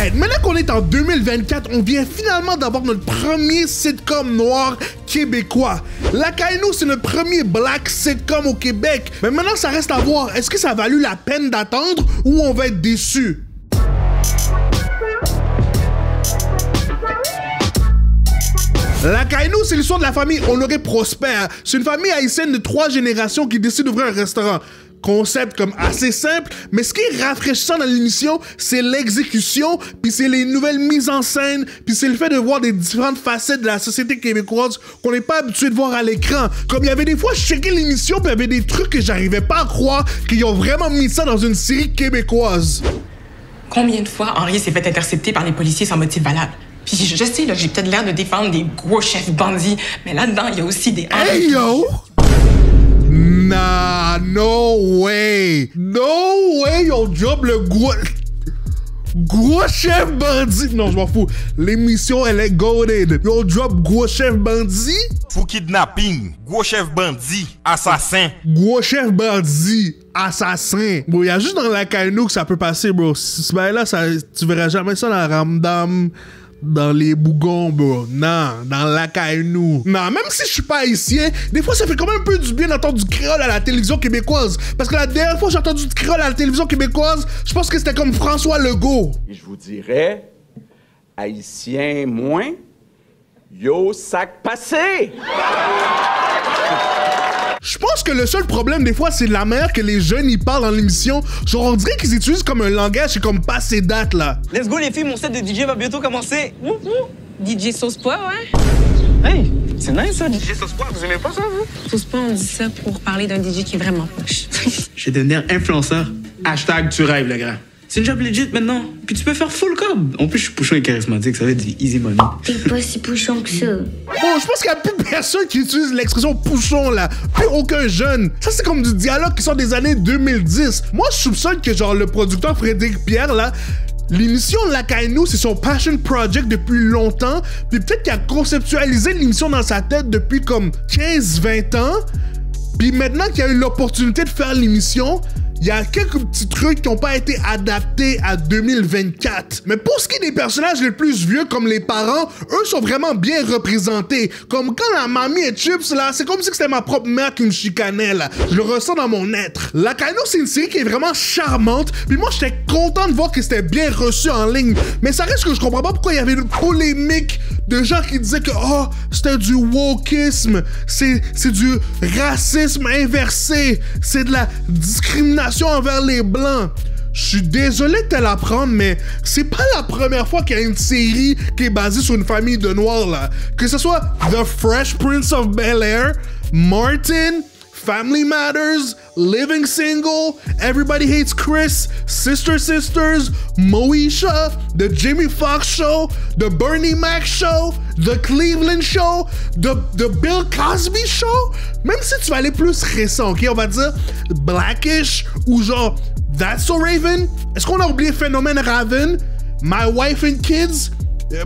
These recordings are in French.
Alright, maintenant qu'on est en 2024, on vient finalement d'avoir notre premier sitcom noir québécois. Lacaille-nous, c'est notre premier black sitcom au Québec. Mais maintenant, ça reste à voir. Est-ce que ça a valu la peine d'attendre ou on va être déçus? Lacaille-nous, c'est l'histoire de la famille Honoré Prosper. C'est une famille haïtienne de 3 générations qui décide d'ouvrir un restaurant. Concept comme assez simple, mais ce qui est rafraîchissant dans l'émission, c'est l'exécution, puis c'est les nouvelles mises en scène, puis c'est le fait de voir des différentes facettes de la société québécoise qu'on n'est pas habitué de voir à l'écran. Comme il y avait des fois, je checkais l'émission, puis il y avait des trucs que j'arrivais pas à croire qu'ils ont vraiment mis ça dans une série québécoise. Combien de fois Henri s'est fait intercepter par les policiers sans motif valable? Puis je sais, là, j'ai peut-être l'air de défendre des gros chefs bandits, mais là-dedans, il y a aussi des... Hey yo! Nah, no way! No way, on drop le gros chef bandit! Non, je m'en fous. L'émission, elle est goated. On drop gros chef bandit? Fou kidnapping, gros chef bandit, assassin. Gros chef bandit, assassin. Bon, il y a juste dans Lacaille-nous que ça peut passer, bro. Ben là, ça, tu verras jamais ça dans Ramdam. Dans les bougons, bro. Non, dans Lacaille-nous. Non, même si je suis pas haïtien, des fois ça fait quand même un peu du bien d'entendre du créole à la télévision québécoise. Parce que la dernière fois que j'ai entendu du créole à la télévision québécoise, je pense que c'était comme François Legault. Et je vous dirais, haïtien moins, yo sac passé. Je pense que le seul problème des fois, c'est la manière que les jeunes ils parlent dans l'émission. Genre, on dirait qu'ils utilisent comme un langage, c'est comme passé date là. Let's go les filles, mon set de DJ va bientôt commencer. DJ Sauce-Pois, ouais. Hey, c'est nice ça, DJ Sauce-Pois, vous aimez pas ça, vous? Sauce-Pois, on dit ça pour parler d'un DJ qui est vraiment poche. Je vais devenir influenceur. Hashtag tu rêves, le grand. C'est une job legit maintenant. Puis tu peux faire full cob. En plus, je suis pouchon et charismatique, ça va être du easy money. T'es pas si pouchon que ça. Bon, je pense qu'il n'y a plus personne qui utilise l'expression pouchon là. Plus aucun jeune. Ça, c'est comme du dialogue qui sort des années 2010. Moi, je soupçonne que genre le producteur Frédéric Pierre là, l'émission Lacaille-nous, c'est son passion project depuis longtemps. Puis peut-être qu'il a conceptualisé l'émission dans sa tête depuis comme 15-20 ans. Puis maintenant qu'il a eu l'opportunité de faire l'émission, il y a quelques petits trucs qui n'ont pas été adaptés à 2024. Mais pour ce qui est des personnages les plus vieux, comme les parents, eux sont vraiment bien représentés. Comme quand la mamie et Chips, là, c'est comme si c'était ma propre mère qui me chicanait, là. Je le ressens dans mon être. Lacaille-nous, c'est une série qui est vraiment charmante. Puis moi, j'étais content de voir que c'était bien reçu en ligne. Mais ça reste que je comprends pas pourquoi il y avait une polémique de gens qui disaient que, oh, c'était du wokisme, c'est du racisme inversé, c'est de la discrimination envers les Blancs. Je suis désolé de te l'apprendre, mais c'est pas la première fois qu'il y a une série qui est basée sur une famille de Noirs, là. Que ce soit The Fresh Prince of Bel-Air, Martin, Family Matters, Living Single, Everybody Hates Chris, Sisters, Moesha, The Jimmy Fox Show, The Bernie Mac Show, The Cleveland Show, The Bill Cosby Show. Même si tu vas aller plus récent, ok, on va dire Blackish ou genre That's So Raven. Est-ce qu'on a oublié Phénomène Raven, My Wife and Kids,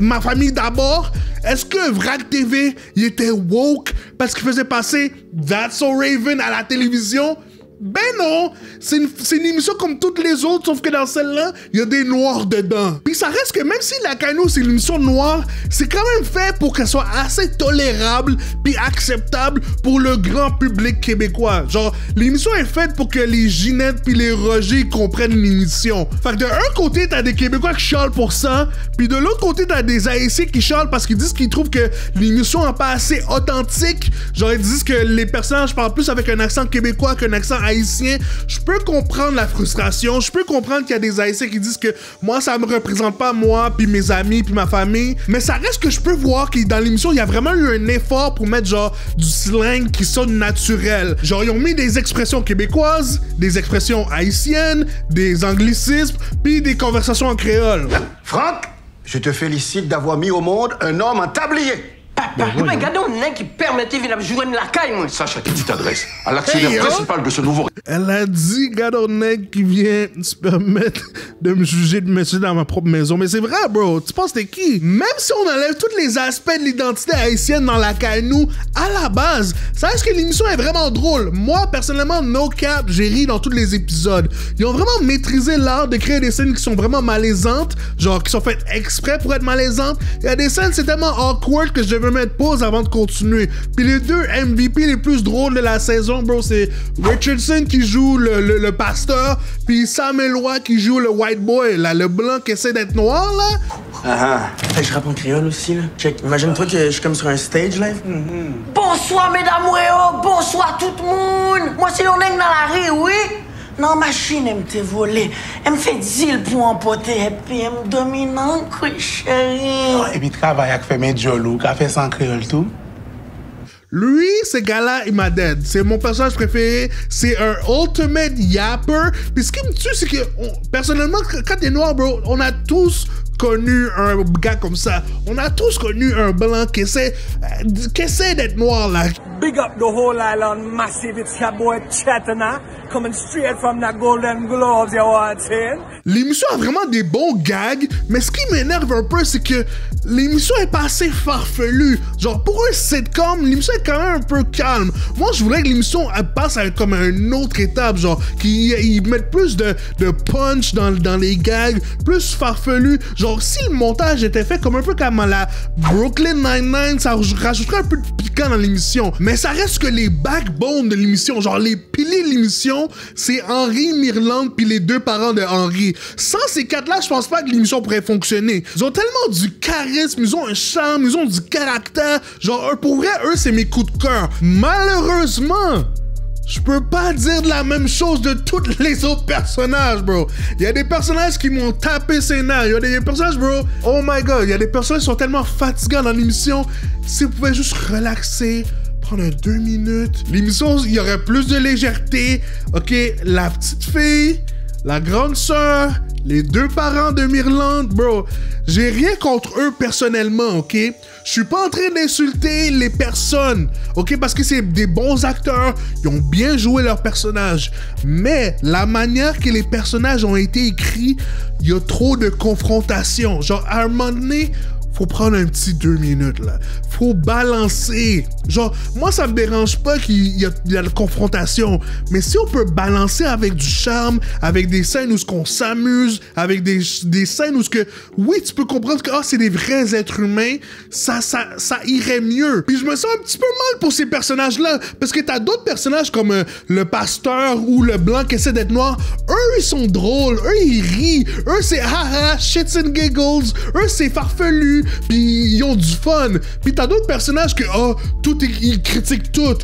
Ma Famille d'abord? Est-ce que Vrac TV, il était woke parce qu'il faisait passer That's So Raven à la télévision? Ben non, c'est une émission comme toutes les autres, sauf que dans celle-là, il y a des noirs dedans. Puis ça reste que même si Lacaille-nous, c'est une émission noire, c'est quand même fait pour qu'elle soit assez tolérable puis acceptable pour le grand public québécois. Genre, l'émission est faite pour que les Ginette puis les Roger comprennent l'émission. Fait que d'un côté, t'as des Québécois qui chialent pour ça, puis de l'autre côté, t'as des Haïtiens qui chialent parce qu'ils disent qu'ils trouvent que l'émission n'est pas assez authentique. Genre, ils disent que les personnages parlent plus avec un accent québécois qu'un accent haïtien. Je peux comprendre la frustration, je peux comprendre qu'il y a des Haïtiens qui disent que moi ça me représente pas moi, puis mes amis, puis ma famille, mais ça reste que je peux voir que dans l'émission il y a vraiment eu un effort pour mettre genre du slang qui sonne naturel. Genre ils ont mis des expressions québécoises, des expressions haïtiennes, des anglicismes, puis des conversations en créole. Franck, je te félicite d'avoir mis au monde un homme en tablier. Papa! Papa, regardez un nègre qui permettait de jouer la caille, moi. Sache à qui tu t'adresses. À l'actionnaire principal de ce nouveau... Elle a dit, regarde un nègre qui vient se permettre de me juger de monsieur dans ma propre maison. Mais c'est vrai, bro. Tu penses t'es qui? Même si on enlève tous les aspects de l'identité haïtienne dans la Kainou, à la base, ça reste que l'émission est vraiment drôle. Moi, personnellement, no cap, j'ai ri dans tous les épisodes. Ils ont vraiment maîtrisé l'art de créer des scènes qui sont vraiment malaisantes, genre qui sont faites exprès pour être malaisantes. Il y a des scènes, c'est tellement awkward que je devais mettre pause avant de continuer. Puis les deux MVP les plus drôles de la saison, bro, c'est Richardson qui joue le pasteur, puis Sam Eloi qui joue le white boy, là, le blanc qui essaie d'être noir, là. Ah ah. Je rappe en créole aussi, là. Check. Imagine-toi que je suis comme sur un stage, là. Bonsoir, mesdames, bonsoir tout le monde. Moi, c'est un nègre dans la rue, oui. Non, machine, elle me te volé. Elle me fait deal pour emporter, et puis elle me domine, quoi, chérie. Et puis, travail avec fait mes jolou, qui a fait sans créole tout. Lui, ce gars-là, il m'a dead. C'est mon personnage préféré. C'est un ultimate yapper. Puis ce qui me tue, c'est que, personnellement, quand t'es noir, bro, on a tous connu un gars comme ça. On a tous connu un blanc qui essaie d'être noir, là. Big up the whole island, massive. It's your boy Chatana, coming straight from the Golden Globes, you want it? L'émission a vraiment des bons gags, mais ce qui m'énerve un peu, c'est que l'émission est pas assez farfelue. Genre, pour un sitcom, l'émission est quand même un peu calme. Moi, je voudrais que l'émission passe comme à une autre étape, genre, qu'ils mettent plus de punch dans les gags, plus farfelu. Genre, si le montage était fait comme un peu comme à la Brooklyn Nine-Nine, ça rajouterait un peu de piquant dans l'émission. Mais ça reste que les backbones de l'émission, genre les piliers de l'émission, c'est Henry, Myrland, puis les deux parents de Henry. Sans ces quatre-là, je pense pas que l'émission pourrait fonctionner. Ils ont tellement du charisme, ils ont un charme, ils ont du caractère. Genre, pour vrai, eux, c'est mes coups de cœur. Malheureusement, je peux pas dire de la même chose de tous les autres personnages, bro. Il y a des personnages qui m'ont tapé ses nerfs. Il y a des personnages, bro. Oh my god, il y a des personnages qui sont tellement fatigants dans l'émission. Si vous pouvez juste relaxer, prendre 2 minutes. L'émission, il y aurait plus de légèreté. Ok, la petite fille, la grande sœur, les deux parents de Myrland, bro. J'ai rien contre eux personnellement, ok? Je suis pas en train d'insulter les personnes, ok? Parce que c'est des bons acteurs, ils ont bien joué leurs personnages. Mais la manière que les personnages ont été écrits, il y a trop de confrontation. Genre, à un moment donné, faut prendre un petit 2 minutes, là. Faut balancer. Genre, moi, ça me dérange pas qu'il y a de la confrontation. Mais si on peut balancer avec du charme, avec des scènes où on s'amuse, avec des scènes où oui, tu peux comprendre que c'est des vrais êtres humains, ça irait mieux. Puis je me sens un petit peu mal pour ces personnages-là. Parce que t'as d'autres personnages comme le pasteur ou le blanc qui essaie d'être noir. Eux, ils sont drôles. Eux, ils rient. Eux, c'est haha, shits and giggles. Eux, c'est farfelu. Puis ils ont du fun. Puis t'as d'autres personnages que ils critiquent tout.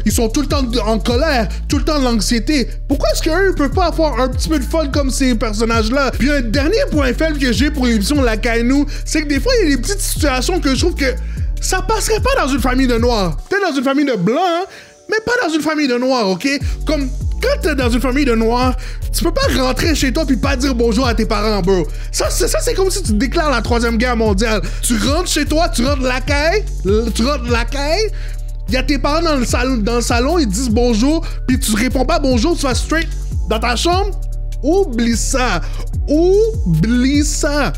Ils sont tout le temps en colère, tout le temps de l'anxiété. Pourquoi est-ce qu'eux peuvent pas avoir un petit peu de fun comme ces personnages-là? Puis un dernier point faible que j'ai pour l'émission La Kainou, c'est que des fois il y a des petites situations que je trouve que ça passerait pas dans une famille de noirs. Peut-être dans une famille de blancs, hein, mais pas dans une famille de noirs, ok? Comme quand t'es dans une famille de noirs, tu peux pas rentrer chez toi puis pas dire bonjour à tes parents, bro. Ça c'est comme si tu déclares la 3e guerre mondiale. Tu rentres chez toi, tu rentres la caille, il y a tes parents dans le salon, ils disent bonjour, puis tu réponds pas bonjour, tu vas straight dans ta chambre. Oublie ça. Oublie ça.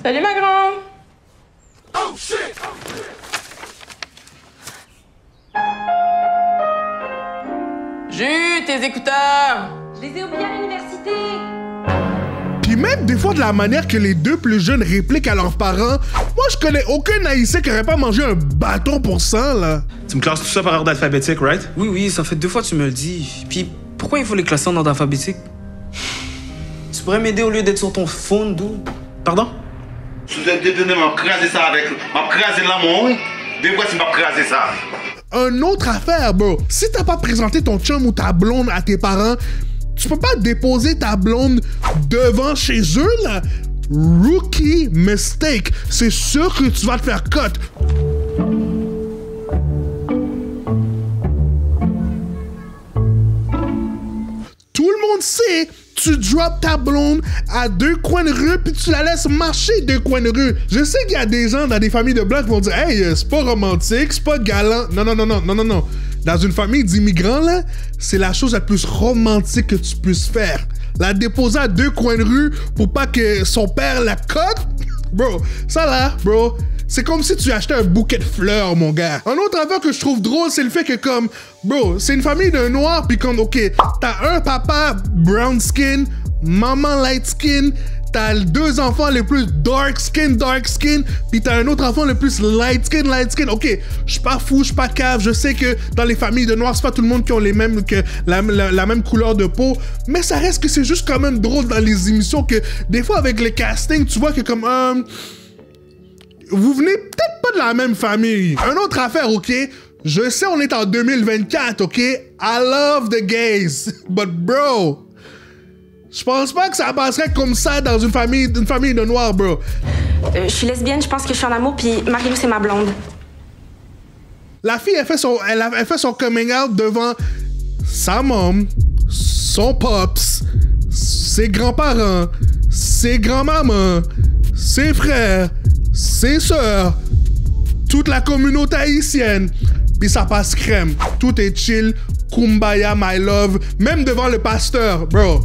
Salut ma grande. Oh shit! J'ai eu tes écouteurs. Je les ai oubliés à l'université. Puis même des fois de la manière que les deux plus jeunes répliquent à leurs parents, moi je connais aucun haïtien qui aurait pas mangé un bâton pour ça, là. Tu me classes tout ça par ordre alphabétique, right? Oui, ça fait 2 fois que tu me le dis. Puis pourquoi il faut les classer en ordre alphabétique? Tu pourrais m'aider au lieu d'être sur ton phone, d'où? Pardon? Si vous êtes détenu, m'a crasé ça avec. M'a crasé l'amour, oui. 2 fois, tu m'as crasé ça. Une autre affaire, bro. Si t'as pas présenté ton chum ou ta blonde à tes parents, tu peux pas déposer ta blonde devant chez eux, là. Rookie mistake. C'est sûr que tu vas te faire cut. Tout le monde sait, tu drops ta blonde à 2 coins de rue puis tu la laisses marcher 2 coins de rue. Je sais qu'il y a des gens dans des familles de blancs qui vont dire « Hey, c'est pas romantique, c'est pas galant. » Non. Dans une famille d'immigrants, là, c'est la chose la plus romantique que tu puisses faire. La déposer à 2 coins de rue pour pas que son père la cote. Bro, ça là, bro, c'est comme si tu achetais un bouquet de fleurs, mon gars. Un autre affaire que je trouve drôle, c'est le fait que comme, bro, c'est une famille de noirs, puis comme, ok, t'as un papa brown skin, maman light skin, t'as 2 enfants les plus dark skin, puis t'as un autre enfant le plus light skin. Ok, je suis pas fou, je suis pas cave, je sais que dans les familles de noirs, c'est pas tout le monde qui ont les mêmes, que la même couleur de peau, mais ça reste que c'est juste quand même drôle dans les émissions que des fois avec les castings, tu vois que comme, vous venez peut-être pas de la même famille. Un autre affaire, ok? Je sais on est en 2024, ok? I love the gays, but bro, je pense pas que ça passerait comme ça dans une famille de noirs, bro. Je suis lesbienne, je pense que je suis en amour, puis Marie-Lou, c'est ma blonde. La fille, elle fait son coming out devant sa mom, son pops, ses grands-parents, ses grands-mamans, ses frères, ses sœurs, toute la communauté haïtienne. Puis ça passe crème. Tout est chill, kumbaya, my love, même devant le pasteur, bro.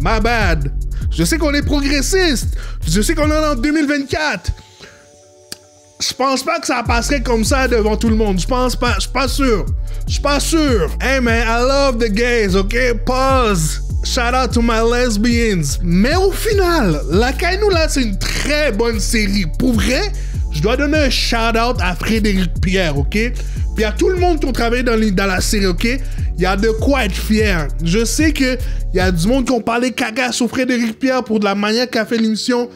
My bad. Je sais qu'on est progressiste. Je sais qu'on est en 2024. Je pense pas que ça passerait comme ça devant tout le monde. Je pense pas. Je suis pas sûr. Je suis pas sûr. Hey man, I love the gays, ok? Pause. Shout out to my lesbians. Mais au final, La Caille-Nou là, c'est une très bonne série. Pour vrai, je dois donner un shout out à Frédéric Pierre, ok? Puis à tout le monde qui ont travaillé dans la série, ok? Il y a de quoi être fier. Je sais qu'il y a du monde qui ont parlé caca sur Frédéric Pierre pour de la manière qu'a fait l'émission.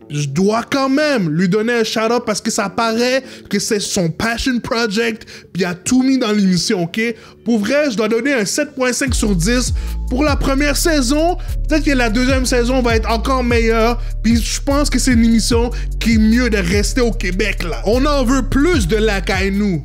Je dois quand même lui donner un shout-out parce que ça paraît que c'est son passion project, puis il a tout mis dans l'émission, ok? Pour vrai, je dois donner un 7.5 sur 10 pour la première saison. Peut-être que la deuxième saison va être encore meilleure, puis je pense que c'est une émission qui est mieux de rester au Québec, là. On en veut plus de La Caille-Nou.